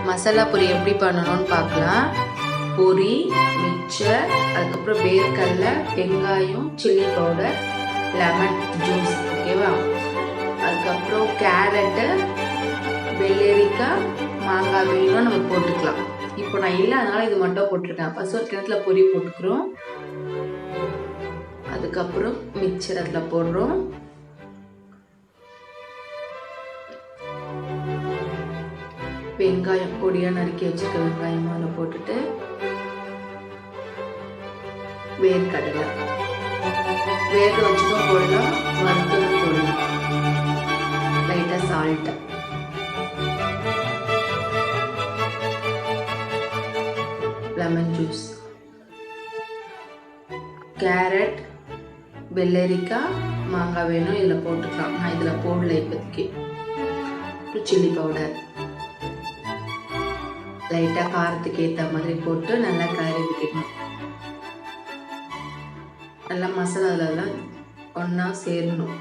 மசாலா பொரி எப்படி பண்ணணும்னு பார்க்கலாம். பொரி, மிக்சர், அதுக்கப்புறம் வேர்க்கடலை, வெங்காயம், சில்லி பவுடர், லெமன் ஜூஸ், ஓகேவா? அதுக்கப்புறம் கேரட்டு, வெள்ளரிக்காய், மாங்காய் வேணும் நம்ம போட்டுக்கலாம். இப்போ நான் இல்லை, அதனால இது மட்டும் போட்டிருக்கேன். ஃபர்ஸ்ட் ஒரு கிணத்துல பொரி போட்டுக்கிறோம். அதுக்கப்புறம் மிக்சர் அதில் போடுறோம். வெங்காயம் பொடியாக நறுக்கி வச்சுருக்க வெங்காயம் அதில் போட்டுட்டு வேர்க்கடலை வேக வச்சுக்கும் போடலாம், வறுத்ததும் போடலாம். லைட்டாக சால்ட்டு, லெமன் ஜூஸ், கேரட், வெள்ளரிக்காய், மாங்காய் வேணும் இதில் போட்டுக்கலாம். நான் இதில் போடல இப்போதைக்கு. சில்லி பவுடர் லைட்டாக காரத்துக்கு ஏற்ற மாதிரி போட்டு நல்லா கறி விட்டுக்கணும். நல்லா மசாலாலாம் ஒன்றா சேரணும்.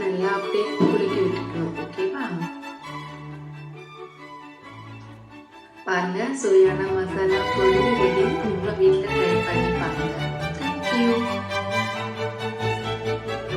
நல்லா அப்படியே குலுக்கி விட்டுக்கணும். ஓகேவா? பாருங்க, சுவையான மசாலா பொரி ரெடி. நீங்களும் வீட்டில் ட்ரை பண்ணி பாருங்க. தேங்க்யூ.